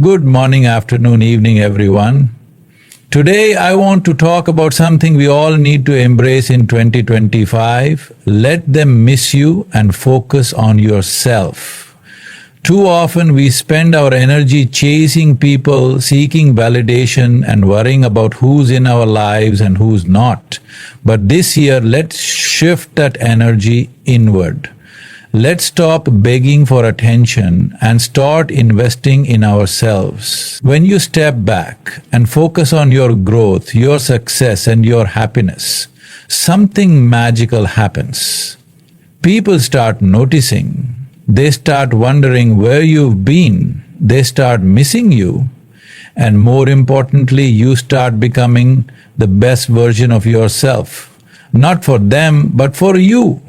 Good morning, afternoon, evening, everyone. Today I want to talk about something we all need to embrace in 2025. Let them miss you and focus on yourself. Too often we spend our energy chasing people, seeking validation and worrying about who's in our lives and who's not. But this year, let's shift that energy inward. Let's stop begging for attention and start investing in ourselves. When you step back and focus on your growth, your success and your happiness, something magical happens. People start noticing. They start wondering where you've been. They start missing you. And more importantly, you start becoming the best version of yourself. Not for them, but for you.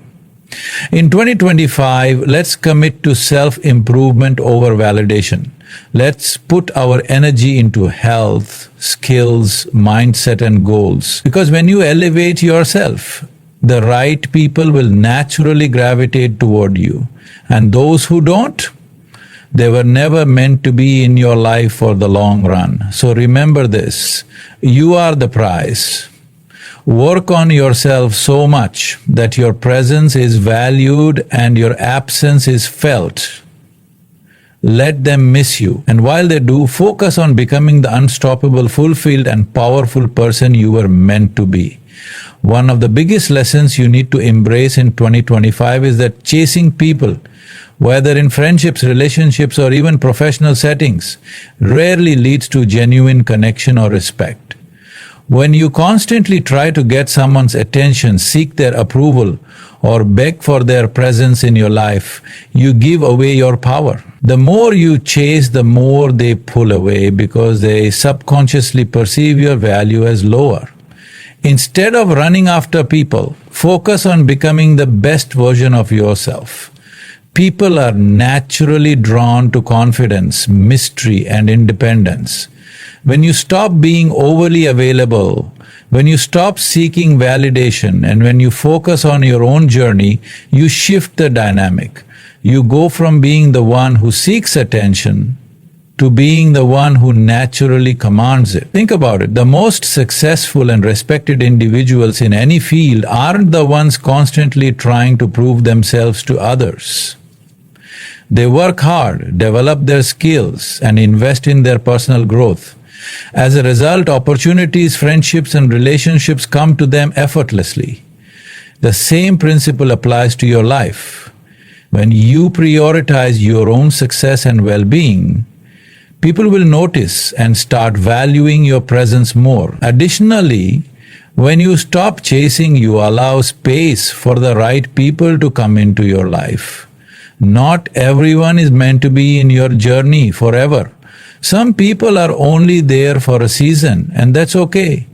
In 2025, let's commit to self-improvement over validation. Let's put our energy into health, skills, mindset and goals. Because when you elevate yourself, the right people will naturally gravitate toward you. And those who don't, they were never meant to be in your life for the long run. So remember this, you are the prize. Work on yourself so much that your presence is valued and your absence is felt. Let them miss you. And while they do, focus on becoming the unstoppable, fulfilled and powerful person you were meant to be. One of the biggest lessons you need to embrace in 2025 is that chasing people, whether in friendships, relationships or even professional settings, rarely leads to genuine connection or respect. When you constantly try to get someone's attention, seek their approval, or beg for their presence in your life, you give away your power. The more you chase, the more they pull away because they subconsciously perceive your value as lower. Instead of running after people, focus on becoming the best version of yourself. People are naturally drawn to confidence, mystery, and independence. When you stop being overly available, when you stop seeking validation, and when you focus on your own journey, you shift the dynamic. You go from being the one who seeks attention to being the one who naturally commands it. Think about it. The most successful and respected individuals in any field aren't the ones constantly trying to prove themselves to others. They work hard, develop their skills, and invest in their personal growth. As a result, opportunities, friendships, and relationships come to them effortlessly. The same principle applies to your life. When you prioritize your own success and well-being, people will notice and start valuing your presence more. Additionally, when you stop chasing, you allow space for the right people to come into your life. Not everyone is meant to be in your journey forever. Some people are only there for a season, and that's okay.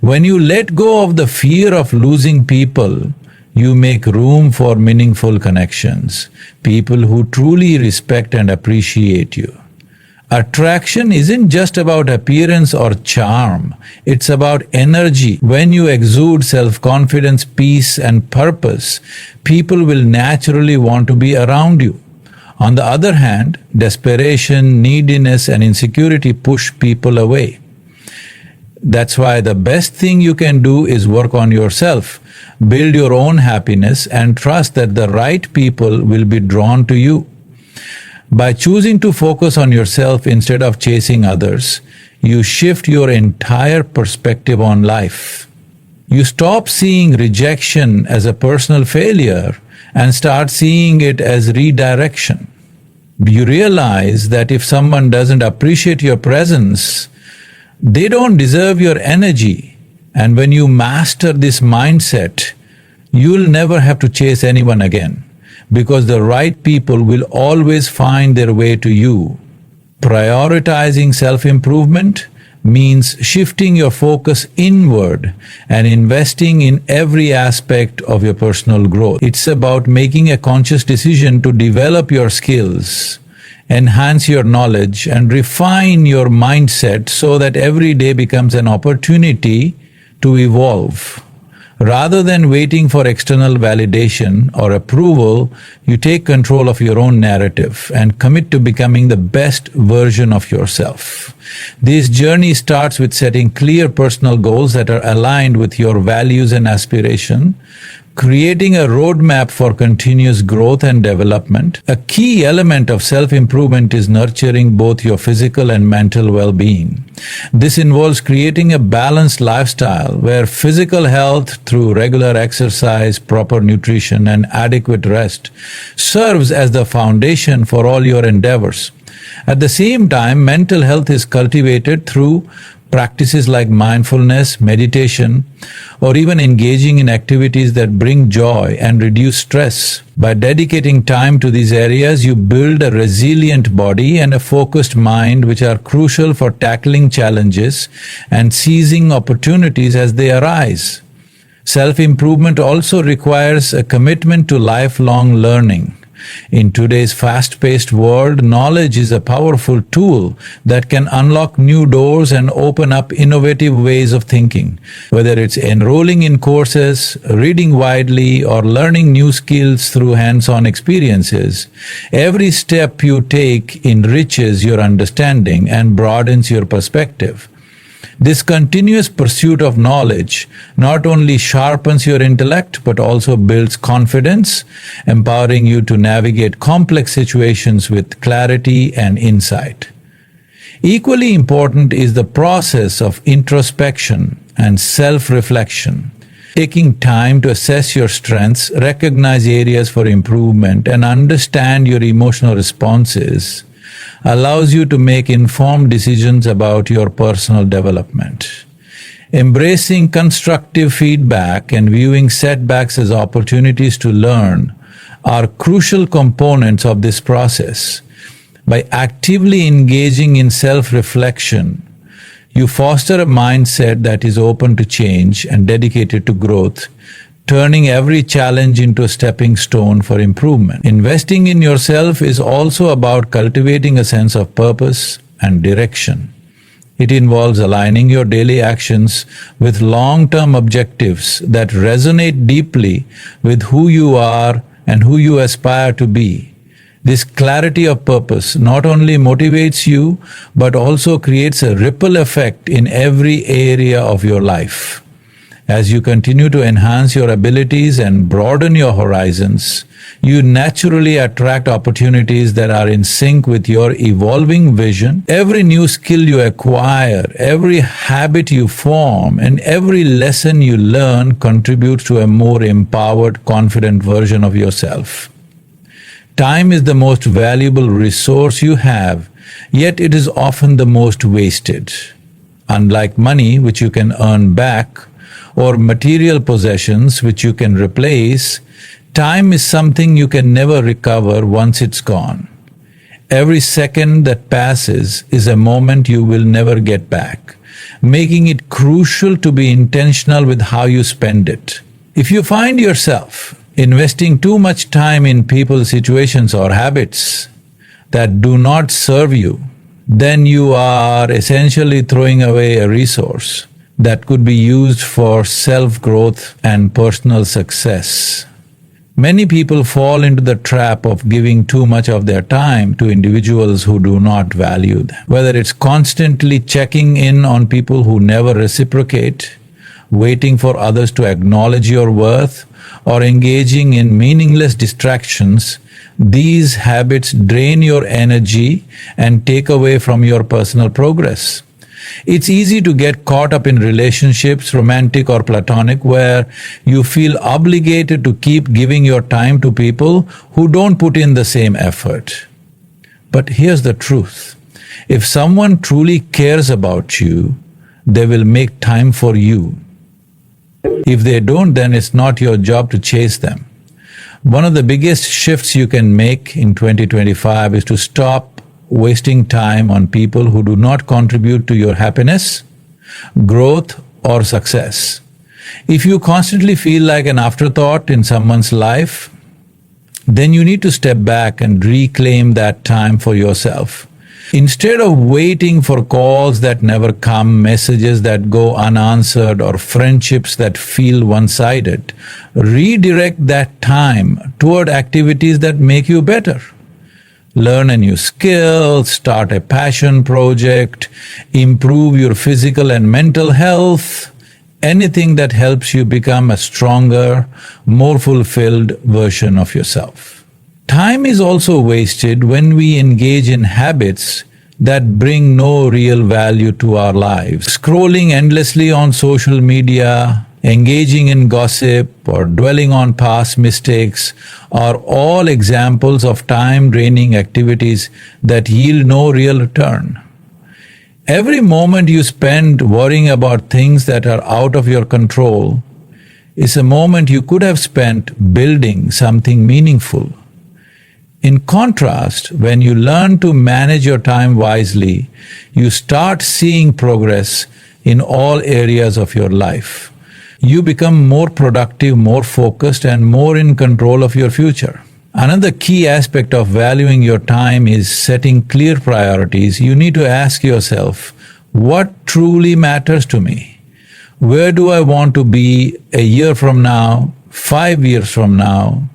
When you let go of the fear of losing people, you make room for meaningful connections, people who truly respect and appreciate you. Attraction isn't just about appearance or charm, it's about energy. When you exude self-confidence, peace and purpose, people will naturally want to be around you. On the other hand, desperation, neediness and insecurity push people away. That's why the best thing you can do is work on yourself, build your own happiness and trust that the right people will be drawn to you. By choosing to focus on yourself instead of chasing others, you shift your entire perspective on life. You stop seeing rejection as a personal failure and start seeing it as redirection. You realize that if someone doesn't appreciate your presence, they don't deserve your energy. And when you master this mindset, you'll never have to chase anyone again, because the right people will always find their way to you. Prioritizing self-improvement means shifting your focus inward and investing in every aspect of your personal growth. It's about making a conscious decision to develop your skills, enhance your knowledge, and refine your mindset so that every day becomes an opportunity to evolve. Rather than waiting for external validation or approval, you take control of your own narrative and commit to becoming the best version of yourself. This journey starts with setting clear personal goals that are aligned with your values and aspiration, creating a roadmap for continuous growth and development. A key element of self-improvement is nurturing both your physical and mental well-being. This involves creating a balanced lifestyle where physical health through regular exercise, proper nutrition, and adequate rest serves as the foundation for all your endeavors. At the same time, mental health is cultivated through practices like mindfulness, meditation, or even engaging in activities that bring joy and reduce stress. By dedicating time to these areas, you build a resilient body and a focused mind, which are crucial for tackling challenges and seizing opportunities as they arise. Self-improvement also requires a commitment to lifelong learning. In today's fast-paced world, knowledge is a powerful tool that can unlock new doors and open up innovative ways of thinking. Whether it's enrolling in courses, reading widely, or learning new skills through hands-on experiences, every step you take enriches your understanding and broadens your perspective. This continuous pursuit of knowledge not only sharpens your intellect but also builds confidence, empowering you to navigate complex situations with clarity and insight. Equally important is the process of introspection and self-reflection. Taking time to assess your strengths, recognize areas for improvement, and understand your emotional responses allows you to make informed decisions about your personal development. Embracing constructive feedback and viewing setbacks as opportunities to learn are crucial components of this process. By actively engaging in self-reflection, you foster a mindset that is open to change and dedicated to growth, turning every challenge into a stepping stone for improvement. Investing in yourself is also about cultivating a sense of purpose and direction. It involves aligning your daily actions with long-term objectives that resonate deeply with who you are and who you aspire to be. This clarity of purpose not only motivates you, but also creates a ripple effect in every area of your life. As you continue to enhance your abilities and broaden your horizons, you naturally attract opportunities that are in sync with your evolving vision. Every new skill you acquire, every habit you form, and every lesson you learn contributes to a more empowered, confident version of yourself. Time is the most valuable resource you have, yet it is often the most wasted. Unlike money, which you can earn back, or material possessions which you can replace, time is something you can never recover once it's gone. Every second that passes is a moment you will never get back, making it crucial to be intentional with how you spend it. If you find yourself investing too much time in people, situations, or habits that do not serve you, then you are essentially throwing away a resource that could be used for self-growth and personal success. Many people fall into the trap of giving too much of their time to individuals who do not value them. Whether it's constantly checking in on people who never reciprocate, waiting for others to acknowledge your worth, or engaging in meaningless distractions, these habits drain your energy and take away from your personal progress. It's easy to get caught up in relationships, romantic or platonic, where you feel obligated to keep giving your time to people who don't put in the same effort. But here's the truth. If someone truly cares about you, they will make time for you. If they don't, then it's not your job to chase them. One of the biggest shifts you can make in 2025 is to stop wasting time on people who do not contribute to your happiness, growth, or success. If you constantly feel like an afterthought in someone's life, then you need to step back and reclaim that time for yourself. Instead of waiting for calls that never come, messages that go unanswered, or friendships that feel one-sided, redirect that time toward activities that make you better. Learn a new skill, start a passion project, improve your physical and mental health, anything that helps you become a stronger, more fulfilled version of yourself. Time is also wasted when we engage in habits that bring no real value to our lives. Scrolling endlessly on social media, engaging in gossip, or dwelling on past mistakes are all examples of time-draining activities that yield no real return. Every moment you spend worrying about things that are out of your control is a moment you could have spent building something meaningful. In contrast, when you learn to manage your time wisely, you start seeing progress in all areas of your life. You become more productive, more focused, and more in control of your future. Another key aspect of valuing your time is setting clear priorities. You need to ask yourself, what truly matters to me? Where do I want to be a year from now, 5 years from now?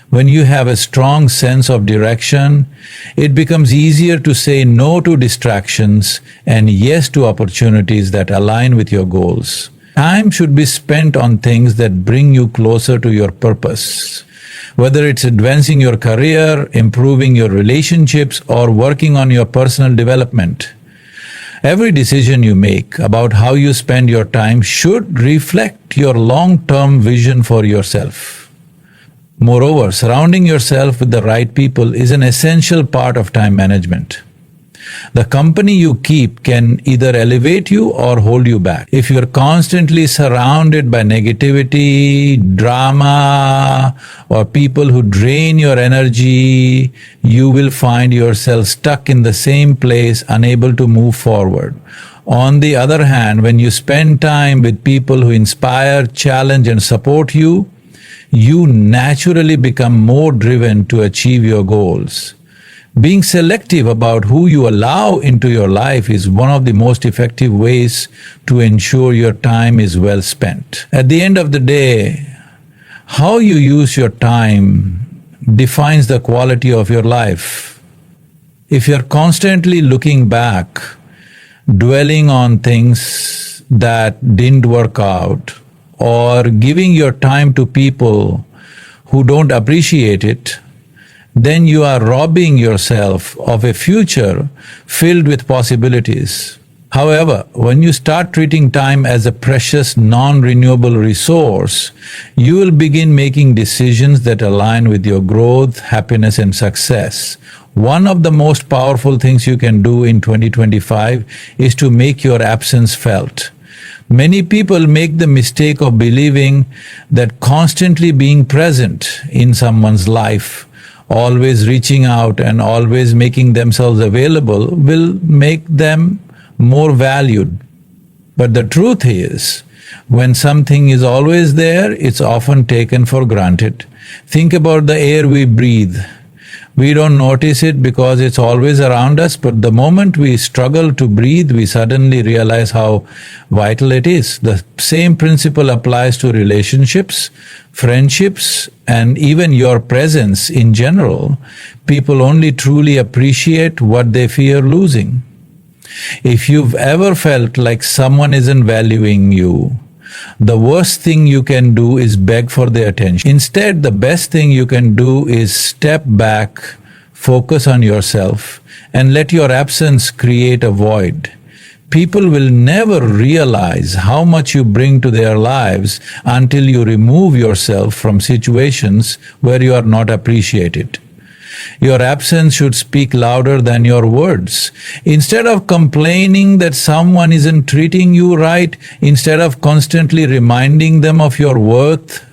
When you have a strong sense of direction, it becomes easier to say no to distractions and yes to opportunities that align with your goals. Time should be spent on things that bring you closer to your purpose. Whether it's advancing your career, improving your relationships, or working on your personal development. Every decision you make about how you spend your time should reflect your long-term vision for yourself. Moreover, surrounding yourself with the right people is an essential part of time management. The company you keep can either elevate you or hold you back. If you're constantly surrounded by negativity, drama, or people who drain your energy, you will find yourself stuck in the same place, unable to move forward. On the other hand, when you spend time with people who inspire, challenge, and support you, you naturally become more driven to achieve your goals. Being selective about who you allow into your life is one of the most effective ways to ensure your time is well spent. At the end of the day, how you use your time defines the quality of your life. If you're constantly looking back, dwelling on things that didn't work out, or giving your time to people who don't appreciate it, then you are robbing yourself of a future filled with possibilities. However, when you start treating time as a precious, non-renewable resource, you will begin making decisions that align with your growth, happiness, and success. One of the most powerful things you can do in 2025 is to make your absence felt. Many people make the mistake of believing that constantly being present in someone's life, always reaching out and always making themselves available will make them more valued. But the truth is, when something is always there, it's often taken for granted. Think about the air we breathe. We don't notice it because it's always around us, but the moment we struggle to breathe, we suddenly realize how vital it is. The same principle applies to relationships, friendships, and even your presence in general. People only truly appreciate what they fear losing. If you've ever felt like someone isn't valuing you, the worst thing you can do is beg for their attention. Instead, the best thing you can do is step back, focus on yourself, and let your absence create a void. People will never realize how much you bring to their lives until you remove yourself from situations where you are not appreciated. Your absence should speak louder than your words. Instead of complaining that someone isn't treating you right, instead of constantly reminding them of your worth,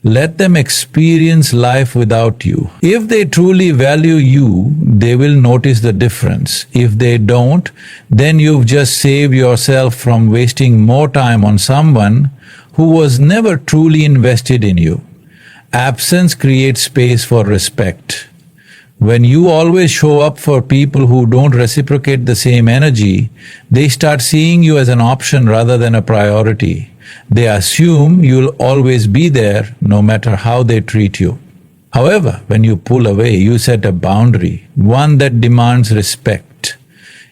let them experience life without you. If they truly value you, they will notice the difference. If they don't, then you've just saved yourself from wasting more time on someone who was never truly invested in you. Absence creates space for respect. When you always show up for people who don't reciprocate the same energy, they start seeing you as an option rather than a priority. They assume you'll always be there no matter how they treat you. However, when you pull away, you set a boundary, one that demands respect.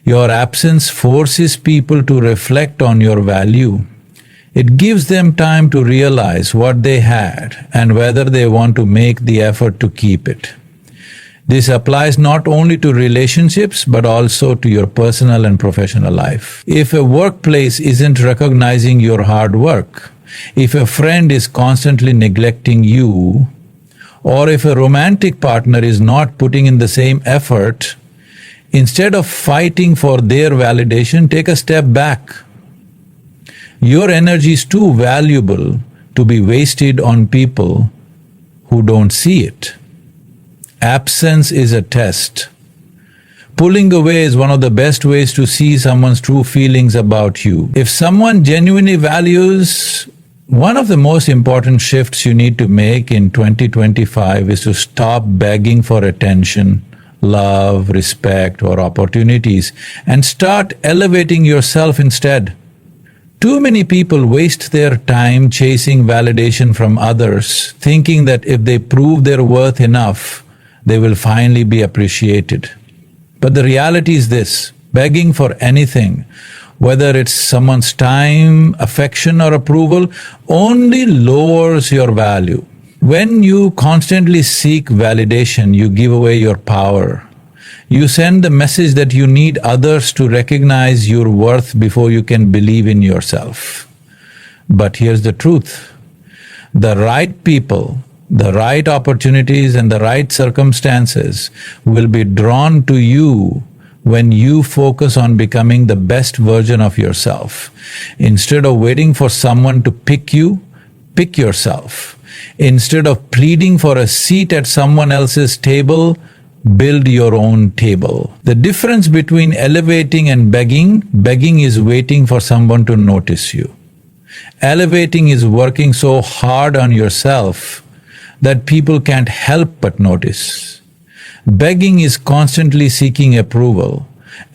Your absence forces people to reflect on your value. It gives them time to realize what they had and whether they want to make the effort to keep it. This applies not only to relationships but also to your personal and professional life. If a workplace isn't recognizing your hard work, if a friend is constantly neglecting you, or if a romantic partner is not putting in the same effort, instead of fighting for their validation, take a step back. Your energy is too valuable to be wasted on people who don't see it. Absence is a test. Pulling away is one of the best ways to see someone's true feelings about you. If someone genuinely values, one of the most important shifts you need to make in 2025 is to stop begging for attention, love, respect, or opportunities and start elevating yourself instead. Too many people waste their time chasing validation from others, thinking that if they prove their worth enough, they will finally be appreciated. But the reality is this: begging for anything, whether it's someone's time, affection, or approval, only lowers your value. When you constantly seek validation, you give away your power. You send the message that you need others to recognize your worth before you can believe in yourself. But here's the truth: the right people, the right opportunities, and the right circumstances will be drawn to you when you focus on becoming the best version of yourself. Instead of waiting for someone to pick you, pick yourself. Instead of pleading for a seat at someone else's table, build your own table. The difference between elevating and begging is waiting for someone to notice you. Elevating is working so hard on yourself that people can't help but notice. Begging is constantly seeking approval.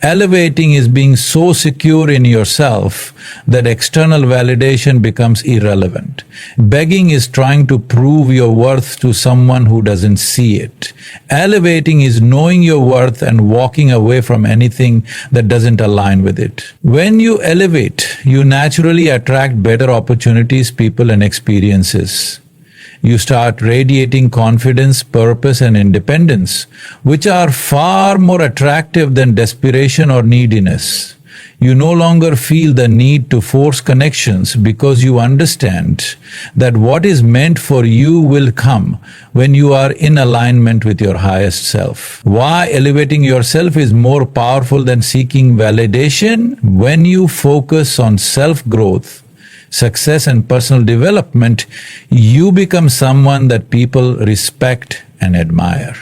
Elevating is being so secure in yourself that external validation becomes irrelevant. Begging is trying to prove your worth to someone who doesn't see it. Elevating is knowing your worth and walking away from anything that doesn't align with it. When you elevate, you naturally attract better opportunities, people, and experiences. You start radiating confidence, purpose, and independence, which are far more attractive than desperation or neediness. You no longer feel the need to force connections because you understand that what is meant for you will come when you are in alignment with your highest self. Why elevating yourself is more powerful than seeking validation? When you focus on self-growth, success, and personal development, you become someone that people respect and admire.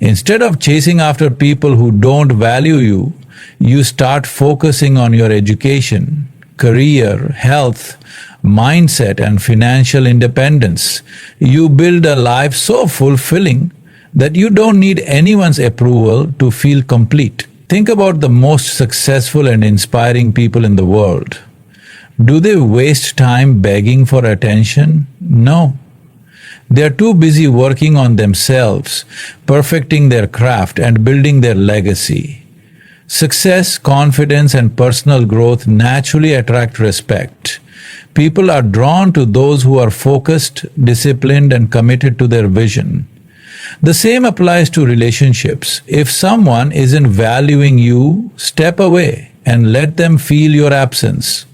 Instead of chasing after people who don't value you, you start focusing on your education, career, health, mindset, and financial independence. You build a life so fulfilling that you don't need anyone's approval to feel complete. Think about the most successful and inspiring people in the world. Do they waste time begging for attention? No. They are too busy working on themselves, perfecting their craft, and building their legacy. Success, confidence, and personal growth naturally attract respect. People are drawn to those who are focused, disciplined, and committed to their vision. The same applies to relationships. If someone isn't valuing you, step away and let them feel your absence.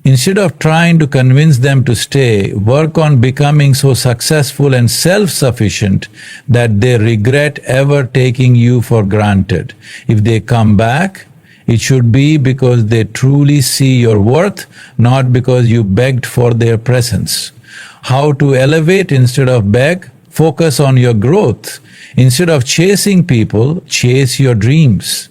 Instead of trying to convince them to stay, work on becoming so successful and self-sufficient that they regret ever taking you for granted. If they come back, it should be because they truly see your worth, not because you begged for their presence. How to elevate instead of beg? Focus on your growth. Instead of chasing people, chase your dreams.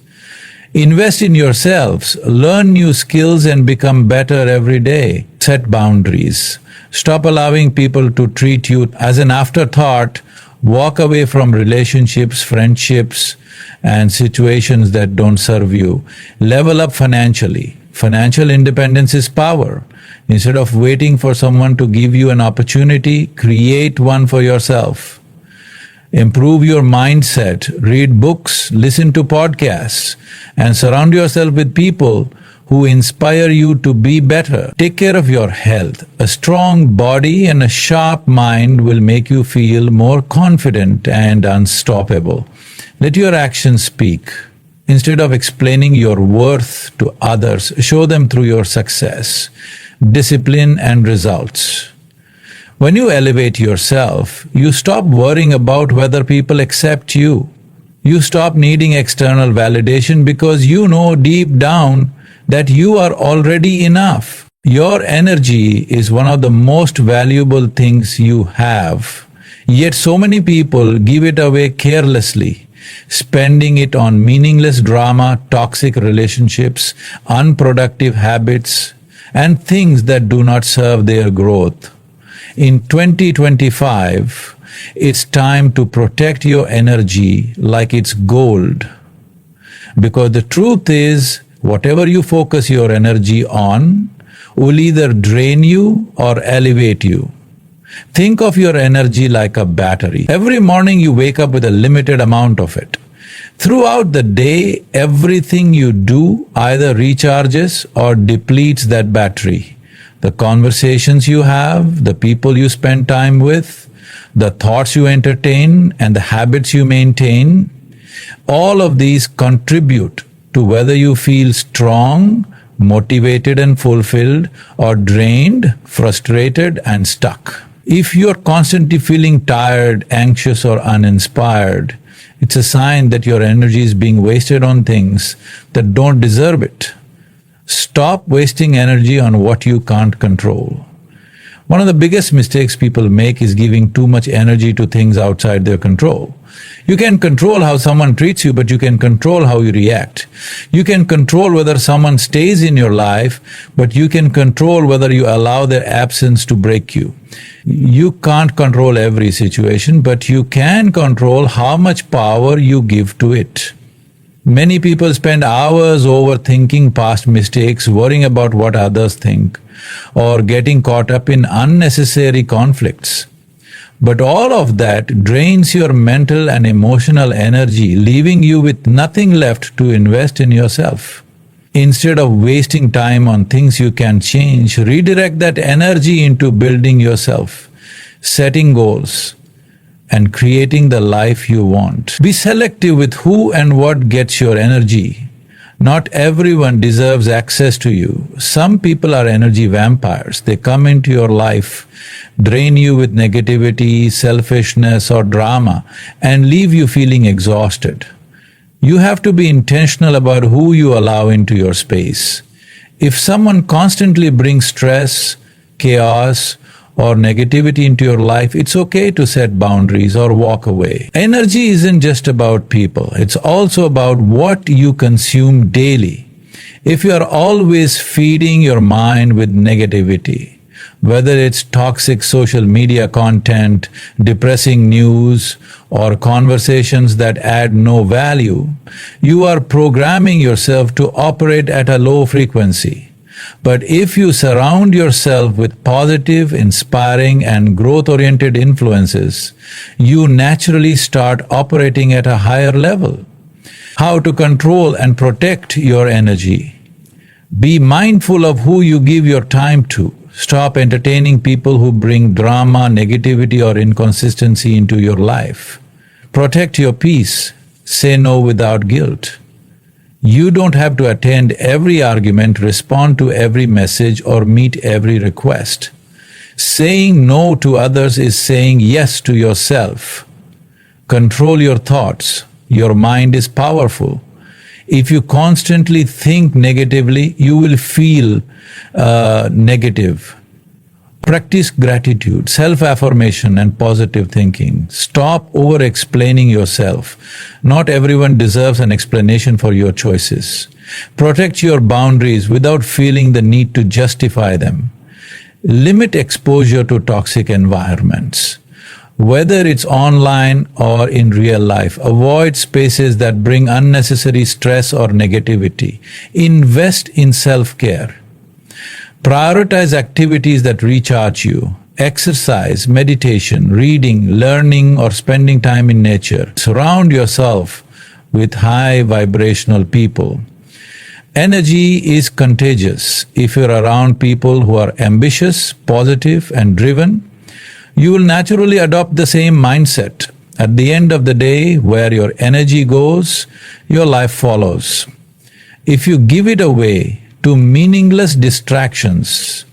Invest in yourselves, learn new skills, and become better every day. Set boundaries. Stop allowing people to treat you as an afterthought Walk away from relationships, friendships, and situations that don't serve you. Level up financially. Financial independence is power. Instead of waiting for someone to give you an opportunity, create one for yourself. Improve your mindset, read books, listen to podcasts, and surround yourself with people who inspire you to be better. Take care of your health. A strong body and a sharp mind will make you feel more confident and unstoppable. Let your actions speak. Instead of explaining your worth to others, show them through your success, discipline, and results. When you elevate yourself, you stop worrying about whether people accept you. You stop needing external validation because you know deep down that you are already enough. Your energy is one of the most valuable things you have. Yet so many people give it away carelessly, spending it on meaningless drama, toxic relationships, unproductive habits, and things that do not serve their growth. In 2025, it's time to protect your energy like it's gold. Because the truth is, whatever you focus your energy on will either drain you or elevate you. Think of your energy like a battery. Every morning you wake up with a limited amount of it. Throughout the day, everything you do either recharges or depletes that battery. The conversations you have, the people you spend time with, the thoughts you entertain, and the habits you maintain, all of these contribute to whether you feel strong, motivated and fulfilled, or drained, frustrated and stuck. If you're constantly feeling tired, anxious or uninspired, it's a sign that your energy is being wasted on things that don't deserve it. Stop wasting energy on what you can't control. One of the biggest mistakes people make is giving too much energy to things outside their control. You can control how someone treats you, but you can control how you react. You can control whether someone stays in your life, but you can control whether you allow their absence to break you. You can't control every situation, but you can control how much power you give to it. Many people spend hours overthinking past mistakes, worrying about what others think, or getting caught up in unnecessary conflicts. But all of that drains your mental and emotional energy, leaving you with nothing left to invest in yourself. Instead of wasting time on things you can change, redirect that energy into building yourself, setting goals, and creating the life you want. Be selective with who and what gets your energy. Not everyone deserves access to you. Some people are energy vampires. They come into your life, drain you with negativity, selfishness, or drama, and leave you feeling exhausted. You have to be intentional about who you allow into your space. If someone constantly brings stress, chaos, or negativity into your life, it's okay to set boundaries or walk away. Energy isn't just about people, it's also about what you consume daily. If you are always feeding your mind with negativity, whether it's toxic social media content, depressing news, or conversations that add no value, you are programming yourself to operate at a low frequency. But if you surround yourself with positive, inspiring, and growth-oriented influences, you naturally start operating at a higher level. How to control and protect your energy. Be mindful of who you give your time to. Stop entertaining people who bring drama, negativity, or inconsistency into your life. Protect your peace. Say no without guilt. You don't have to attend every argument, respond to every message, or meet every request. Saying no to others is saying yes to yourself. Control your thoughts. Your mind is powerful. If you constantly think negatively, you will feel negative. Practice gratitude, self-affirmation, and positive thinking. Stop over-explaining yourself. Not everyone deserves an explanation for your choices. Protect your boundaries without feeling the need to justify them. Limit exposure to toxic environments. Whether it's online or in real life, avoid spaces that bring unnecessary stress or negativity. Invest in self-care. Prioritize activities that recharge you. Exercise, meditation, reading, learning, or spending time in nature. Surround yourself with high vibrational people. Energy is contagious. If you're around people who are ambitious, positive, and driven, you will naturally adopt the same mindset. At the end of the day, where your energy goes, your life follows. If you give it away to meaningless distractions,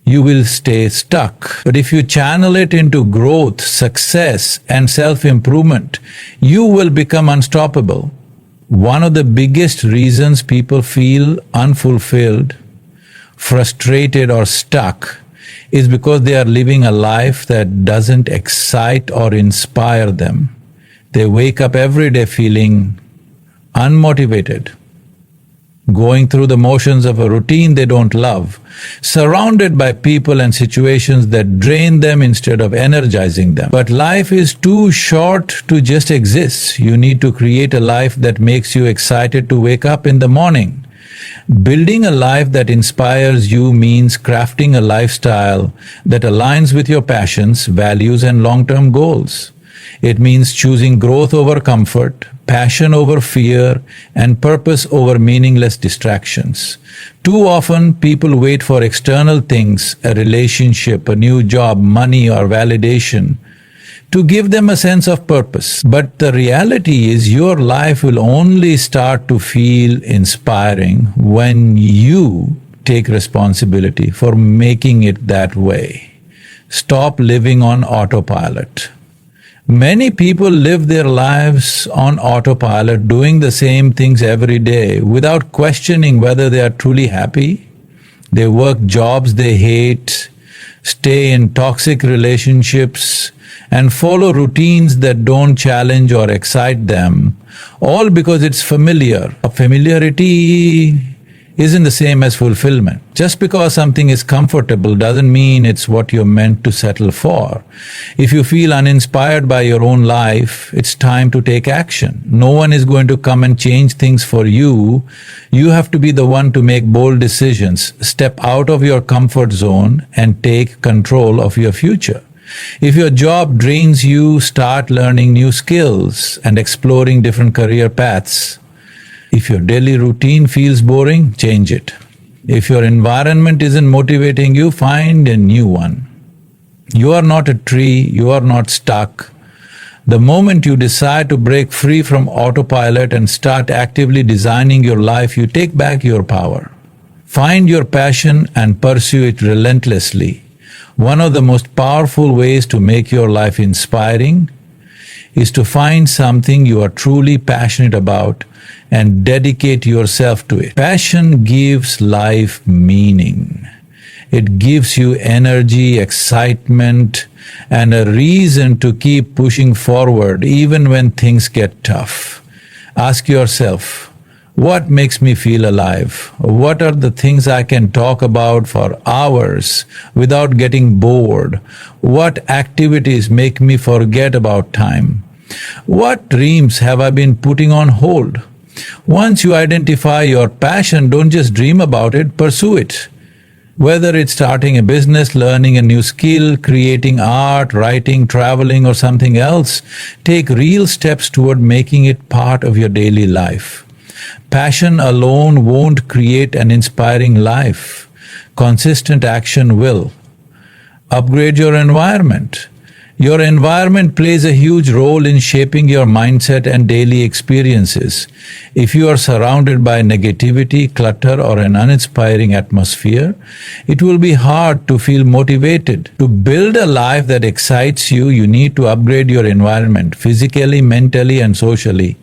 you will stay stuck. But if you channel it into growth, success, and self-improvement, you will become unstoppable. One of the biggest reasons people feel unfulfilled, frustrated, or stuck is because they are living a life that doesn't excite or inspire them. They wake up every day feeling unmotivated, going through the motions of a routine they don't love, surrounded by people and situations that drain them instead of energizing them. But life is too short to just exist. You need to create a life that makes you excited to wake up in the morning. Building a life that inspires you means crafting a lifestyle that aligns with your passions, values, and long-term goals. It means choosing growth over comfort, passion over fear, and purpose over meaningless distractions. Too often, people wait for external things, a relationship, a new job, money, or validation, to give them a sense of purpose. But the reality is your life will only start to feel inspiring when you take responsibility for making it that way. Stop living on autopilot. Many people live their lives on autopilot, doing the same things every day without questioning whether they are truly happy. They work jobs they hate, stay in toxic relationships, and follow routines that don't challenge or excite them, all because it's familiar. Familiarity isn't the same as fulfillment. Just because something is comfortable doesn't mean it's what you're meant to settle for. If you feel uninspired by your own life, it's time to take action. No one is going to come and change things for you. You have to be the one to make bold decisions, step out of your comfort zone, and take control of your future. If your job drains you, start learning new skills and exploring different career paths. If your daily routine feels boring, change it. If your environment isn't motivating you, find a new one. You are not a tree, you are not stuck. The moment you decide to break free from autopilot and start actively designing your life, you take back your power. Find your passion and pursue it relentlessly. One of the most powerful ways to make your life inspiring is to find something you are truly passionate about and dedicate yourself to it. Passion gives life meaning. It gives you energy, excitement, and a reason to keep pushing forward even when things get tough. Ask yourself, what makes me feel alive? What are the things I can talk about for hours without getting bored? What activities make me forget about time? What dreams have I been putting on hold? Once you identify your passion, don't just dream about it, pursue it. Whether it's starting a business, learning a new skill, creating art, writing, traveling, or something else, take real steps toward making it part of your daily life. Passion alone won't create an inspiring life. Consistent action will. Upgrade your environment. Your environment plays a huge role in shaping your mindset and daily experiences. If you are surrounded by negativity, clutter, or an uninspiring atmosphere, it will be hard to feel motivated. To build a life that excites you, you need to upgrade your environment physically, mentally, and socially.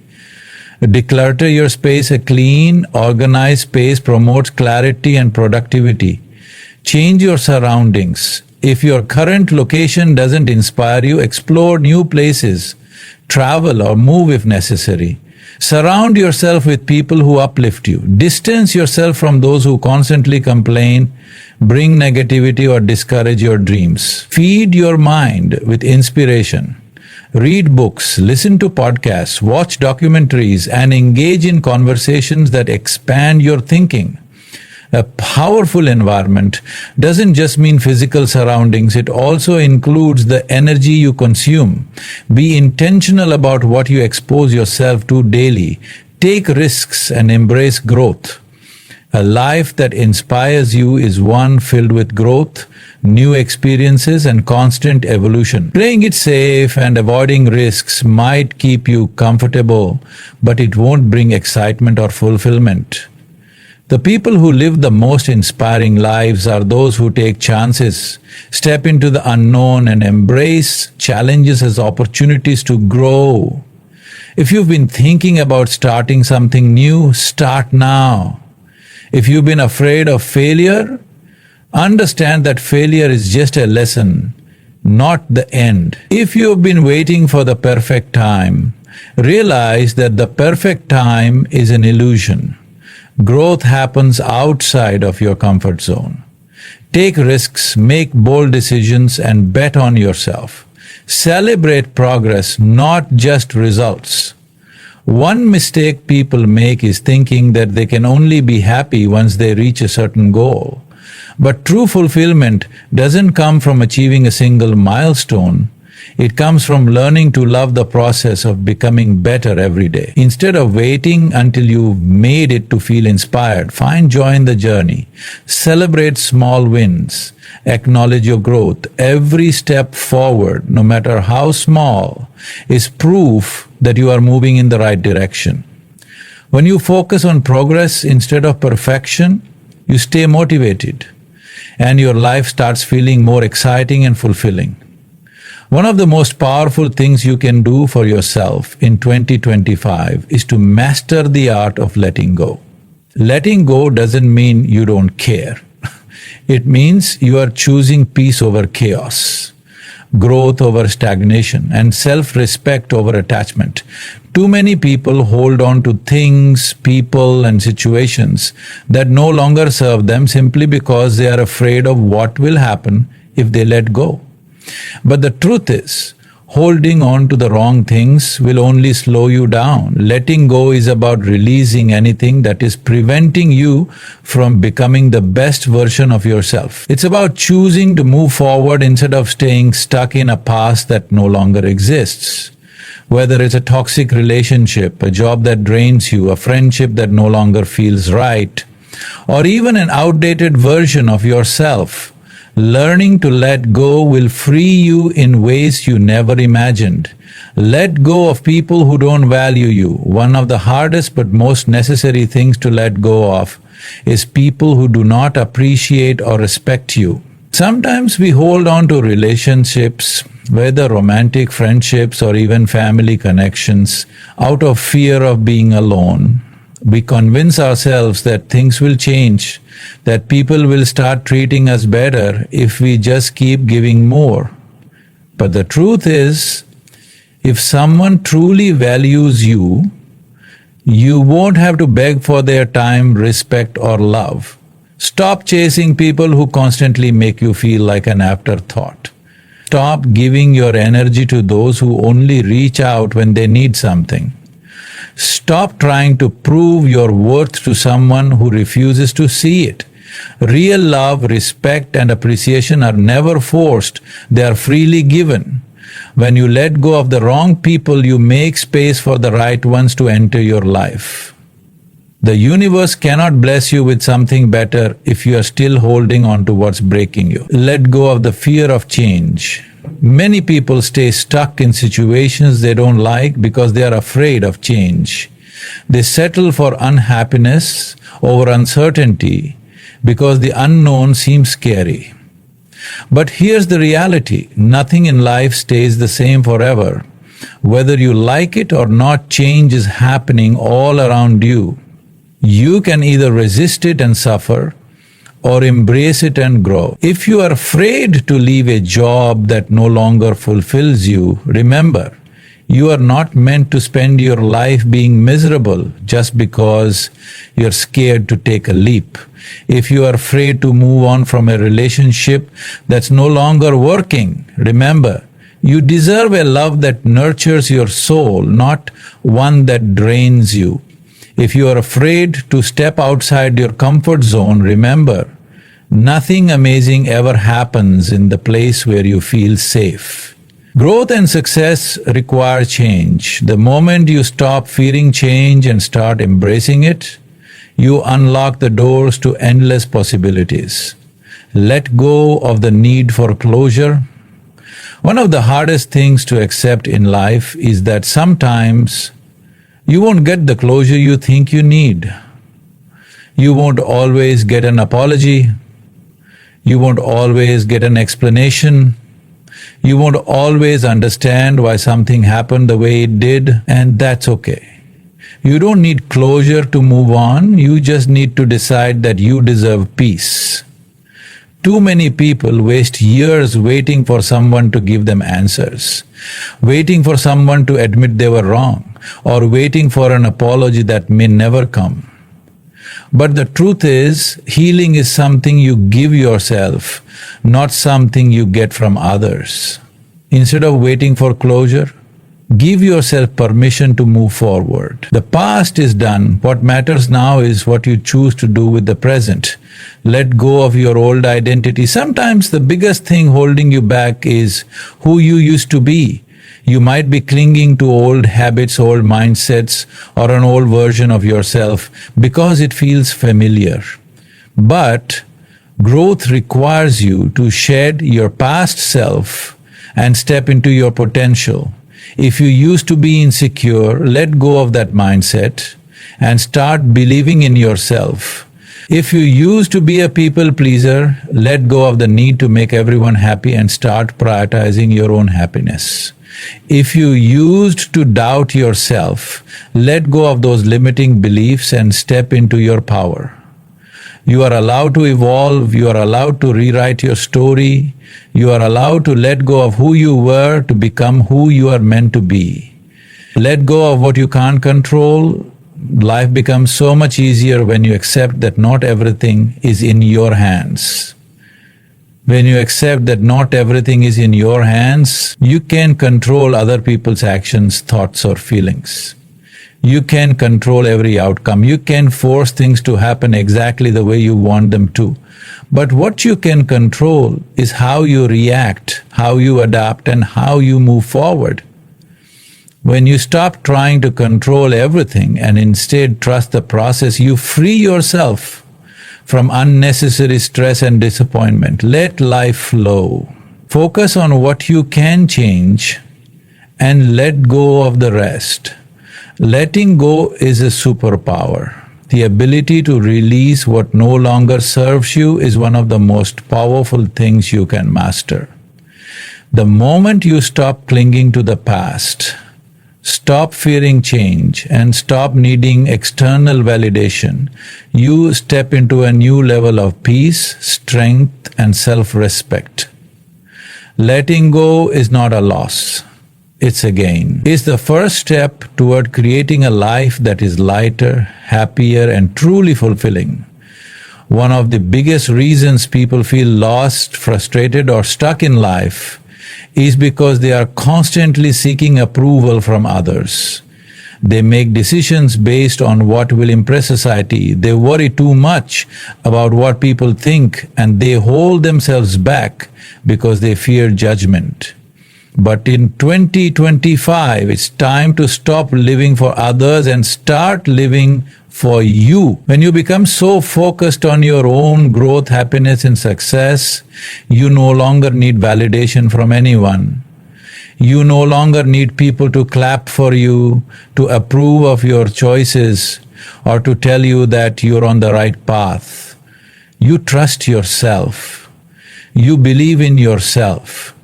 Declutter your space. A clean, organized space promotes clarity and productivity. Change your surroundings. If your current location doesn't inspire you, explore new places, travel or move if necessary. Surround yourself with people who uplift you. Distance yourself from those who constantly complain, bring negativity, or discourage your dreams. Feed your mind with inspiration. Read books, listen to podcasts, watch documentaries, and engage in conversations that expand your thinking. A powerful environment doesn't just mean physical surroundings, it also includes the energy you consume. Be intentional about what you expose yourself to daily. Take risks and embrace growth. A life that inspires you is one filled with growth, new experiences, and constant evolution. Playing it safe and avoiding risks might keep you comfortable, but it won't bring excitement or fulfillment. The people who live the most inspiring lives are those who take chances, step into the unknown, and embrace challenges as opportunities to grow. If you've been thinking about starting something new, start now. If you've been afraid of failure, understand that failure is just a lesson, not the end. If you've been waiting for the perfect time, realize that the perfect time is an illusion. Growth happens outside of your comfort zone. Take risks, make bold decisions, and bet on yourself. Celebrate progress, not just results. One mistake people make is thinking that they can only be happy once they reach a certain goal. But true fulfillment doesn't come from achieving a single milestone. It comes from learning to love the process of becoming better every day. Instead of waiting until you've made it to feel inspired, find joy in the journey. Celebrate small wins. Acknowledge your growth. Every step forward, no matter how small, is proof that you are moving in the right direction. When you focus on progress instead of perfection, you stay motivated, and your life starts feeling more exciting and fulfilling. One of the most powerful things you can do for yourself in 2025 is to master the art of letting go. Letting go doesn't mean you don't care. It means you are choosing peace over chaos, growth over stagnation, and self-respect over attachment. Too many people hold on to things, people, and situations that no longer serve them simply because they are afraid of what will happen if they let go. But the truth is, holding on to the wrong things will only slow you down. Letting go is about releasing anything that is preventing you from becoming the best version of yourself. It's about choosing to move forward instead of staying stuck in a past that no longer exists. Whether it's a toxic relationship, a job that drains you, a friendship that no longer feels right, or even an outdated version of yourself, learning to let go will free you in ways you never imagined. Let go of people who don't value you. One of the hardest but most necessary things to let go of is people who do not appreciate or respect you. Sometimes we hold on to relationships, whether romantic friendships or even family connections, out of fear of being alone. We convince ourselves that things will change, that people will start treating us better if we just keep giving more. But the truth is, if someone truly values you, you won't have to beg for their time, respect, or love. Stop chasing people who constantly make you feel like an afterthought. Stop giving your energy to those who only reach out when they need something. Stop trying to prove your worth to someone who refuses to see it. Real love, respect, and appreciation are never forced, they are freely given. When you let go of the wrong people, you make space for the right ones to enter your life. The universe cannot bless you with something better if you are still holding on to what's breaking you. Let go of the fear of change. Many people stay stuck in situations they don't like because they are afraid of change. They settle for unhappiness over uncertainty because the unknown seems scary. But here's the reality: nothing in life stays the same forever. Whether you like it or not, change is happening all around you. You can either resist it and suffer, or embrace it and grow. If you are afraid to leave a job that no longer fulfills you, remember, You are not meant to spend your life being miserable just because you're scared to take a leap. If you are afraid to move on from a relationship that's no longer working, remember, you deserve a love that nurtures your soul, not one that drains you. If you are afraid to step outside your comfort zone, remember, nothing amazing ever happens in the place where you feel safe. Growth and success require change. The moment you stop fearing change and start embracing it, you unlock the doors to endless possibilities. Let go of the need for closure. One of the hardest things to accept in life is that sometimes you won't get the closure you think you need. You won't always get an apology. You won't always get an explanation. You won't always understand why something happened the way it did, and that's okay. You don't need closure to move on, you just need to decide that you deserve peace. Too many people waste years waiting for someone to give them answers, waiting for someone to admit they were wrong, or waiting for an apology that may never come. But the truth is, healing is something you give yourself, not something you get from others. Instead of waiting for closure, give yourself permission to move forward. The past is done. What matters now is what you choose to do with the present. Let go of your old identity. Sometimes the biggest thing holding you back is who you used to be. You might be clinging to old habits, old mindsets, or an old version of yourself because it feels familiar. But growth requires you to shed your past self and step into your potential. If you used to be insecure, let go of that mindset and start believing in yourself. If you used to be a people pleaser, let go of the need to make everyone happy and start prioritizing your own happiness. If you used to doubt yourself, let go of those limiting beliefs and step into your power. You are allowed to evolve, you are allowed to rewrite your story, you are allowed to let go of who you were to become who you are meant to be. Let go of what you can't control. Life becomes so much easier when you accept that not everything is in your hands. When you accept that not everything is in your hands, you can control other people's actions, thoughts, or feelings. You can control every outcome. You can force things to happen exactly the way you want them to. But what you can control is how you react, how you adapt, and how you move forward. When you stop trying to control everything and instead trust the process, you free yourself from unnecessary stress and disappointment. Let life flow. Focus on what you can change and let go of the rest. Letting go is a superpower. The ability to release what no longer serves you is one of the most powerful things you can master. The moment you stop clinging to the past, stop fearing change, and stop needing external validation, you step into a new level of peace, strength, and self-respect. Letting go is not a loss. It's a gain. It's the first step toward creating a life that is lighter, happier, and truly fulfilling. One of the biggest reasons people feel lost, frustrated, or stuck in life is because they are constantly seeking approval from others. They make decisions based on what will impress society. They worry too much about what people think, and they hold themselves back because they fear judgment. But in 2025, it's time to stop living for others and start living for you. When you become so focused on your own growth, happiness, and success, you no longer need validation from anyone. You no longer need people to clap for you, to approve of your choices, or to tell you that you're on the right path. You trust yourself. You believe in yourself.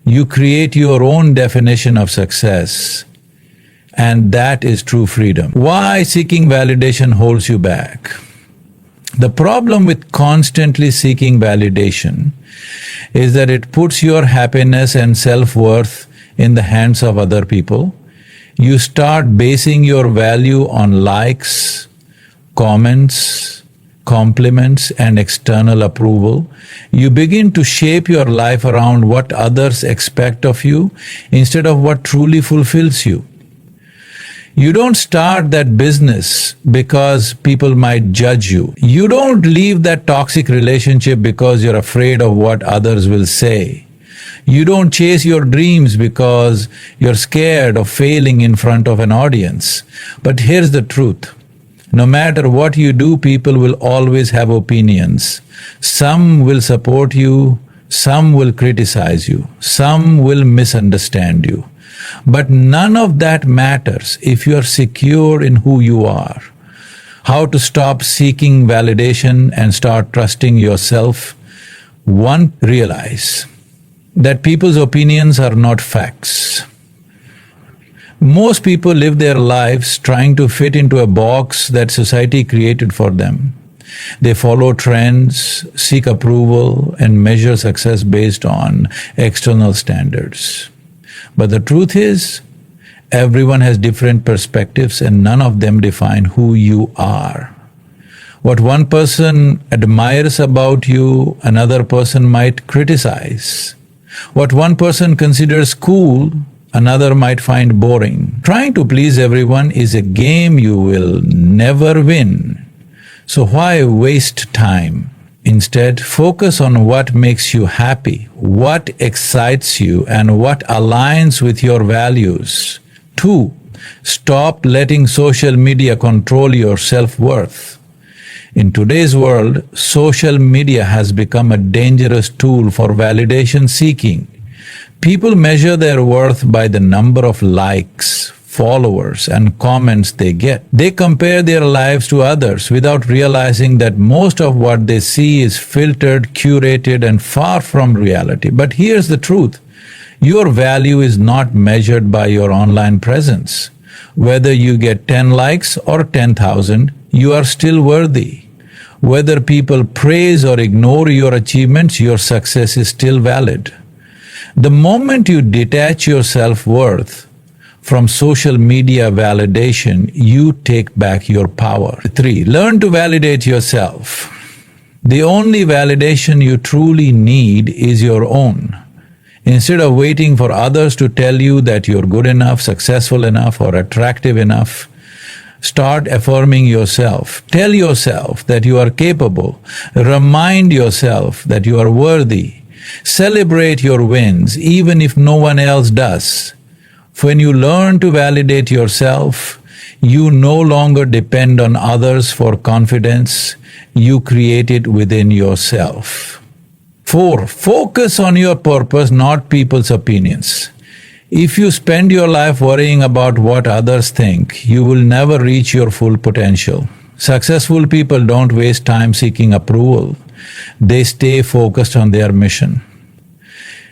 You create your own definition of success. And that is true freedom. Why seeking validation holds you back? The problem with constantly seeking validation is that it puts your happiness and self-worth in the hands of other people. You start basing your value on likes, comments, compliments, and external approval. You begin to shape your life around what others expect of you instead of what truly fulfills you. You don't start that business because people might judge you. You don't leave that toxic relationship because you're afraid of what others will say. You don't chase your dreams because you're scared of failing in front of an audience. But here's the truth. No matter what you do, people will always have opinions. Some will support you, some will criticize you, some will misunderstand you. But none of that matters if you are secure in who you are. How to stop seeking validation and start trusting yourself? One, realize that people's opinions are not facts. Most people live their lives trying to fit into a box that society created for them. They follow trends, seek approval, and measure success based on external standards. But the truth is, everyone has different perspectives and none of them define who you are. What one person admires about you, another person might criticize. What one person considers cool, another might find boring. Trying to please everyone is a game you will never win. So why waste time? Instead, focus on what makes you happy, what excites you, and what aligns with your values. 2. Stop letting social media control your self-worth. In today's world, social media has become a dangerous tool for validation seeking. People measure their worth by the number of likes, followers, and comments they get. They compare their lives to others without realizing that most of what they see is filtered, curated, and far from reality. But here's the truth. Your value is not measured by your online presence. Whether you get 10 likes or 10,000, you are still worthy. Whether people praise or ignore your achievements, your success is still valid. The moment you detach your self-worth from social media validation, you take back your power. 3. Learn to validate yourself. The only validation you truly need is your own. Instead of waiting for others to tell you that you're good enough, successful enough, or attractive enough, start affirming yourself. Tell yourself that you are capable. Remind yourself that you are worthy. Celebrate your wins, even if no one else does. When you learn to validate yourself, you no longer depend on others for confidence. You create it within yourself. 4. Focus on your purpose, not people's opinions. If you spend your life worrying about what others think, you will never reach your full potential. Successful people don't waste time seeking approval. They stay focused on their mission.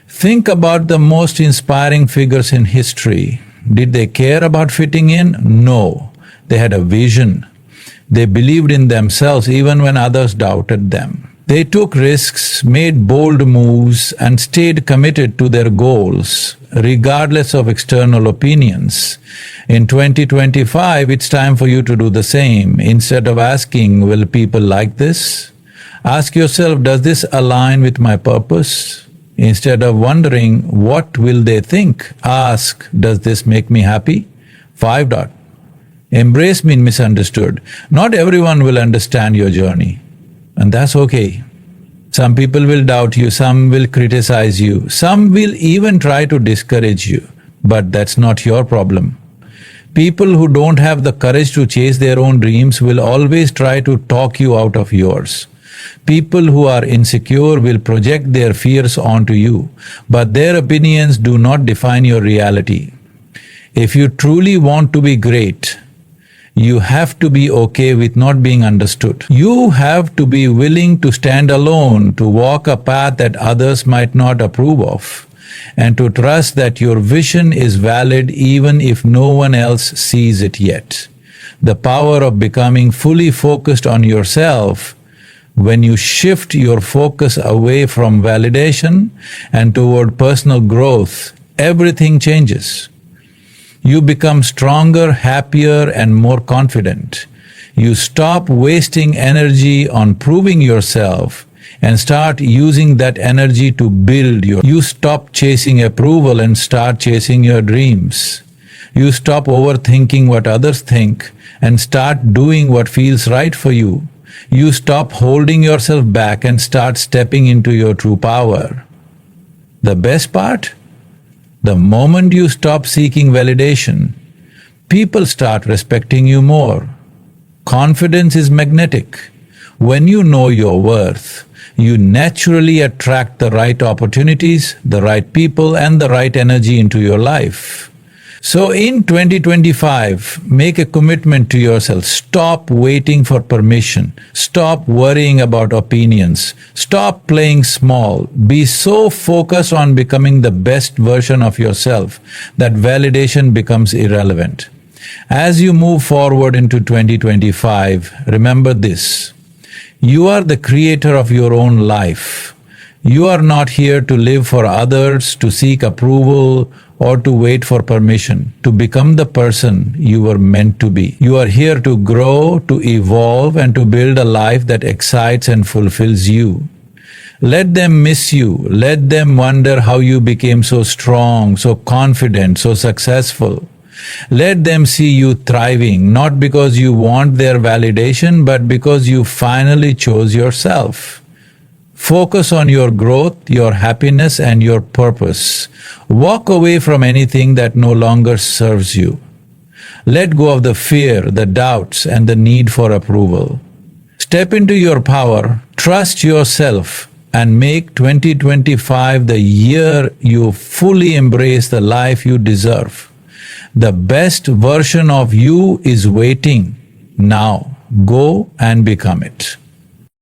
Think about the most inspiring figures in history. Did they care about fitting in? No. They had a vision. They believed in themselves even when others doubted them. They took risks, made bold moves, and stayed committed to their goals, regardless of external opinions. In 2025, it's time for you to do the same. Instead of asking, will people like this? Ask yourself, does this align with my purpose? Instead of wondering, what will they think? Ask, does this make me happy? 5. Embrace being misunderstood. Not everyone will understand your journey. And that's okay. Some people will doubt you, some will criticize you, some will even try to discourage you. But that's not your problem. People who don't have the courage to chase their own dreams will always try to talk you out of yours. People who are insecure will project their fears onto you, but their opinions do not define your reality. If you truly want to be great, you have to be okay with not being understood. You have to be willing to stand alone, to walk a path that others might not approve of, and to trust that your vision is valid even if no one else sees it yet. The power of becoming fully focused on yourself. When you shift your focus away from validation and toward personal growth, everything changes. You become stronger, happier, and more confident. You stop wasting energy on proving yourself and start using that energy to build your. You stop chasing approval and start chasing your dreams. You stop overthinking what others think and start doing what feels right for you. You stop holding yourself back and start stepping into your true power. The best part? The moment you stop seeking validation, people start respecting you more. Confidence is magnetic. When you know your worth, you naturally attract the right opportunities, the right people, and the right energy into your life. So in 2025, make a commitment to yourself. Stop waiting for permission. Stop worrying about opinions. Stop playing small. Be so focused on becoming the best version of yourself that validation becomes irrelevant. As you move forward into 2025, remember this. You are the creator of your own life. You are not here to live for others, to seek approval, or to wait for permission to become the person you were meant to be. You are here to grow, to evolve, and to build a life that excites and fulfills you. Let them miss you. Let them wonder how you became so strong, so confident, so successful. Let them see you thriving, not because you want their validation, but because you finally chose yourself. Focus on your growth, your happiness, and your purpose. Walk away from anything that no longer serves you. Let go of the fear, the doubts, and the need for approval. Step into your power, trust yourself, and make 2025 the year you fully embrace the life you deserve. The best version of you is waiting. Now, go and become it.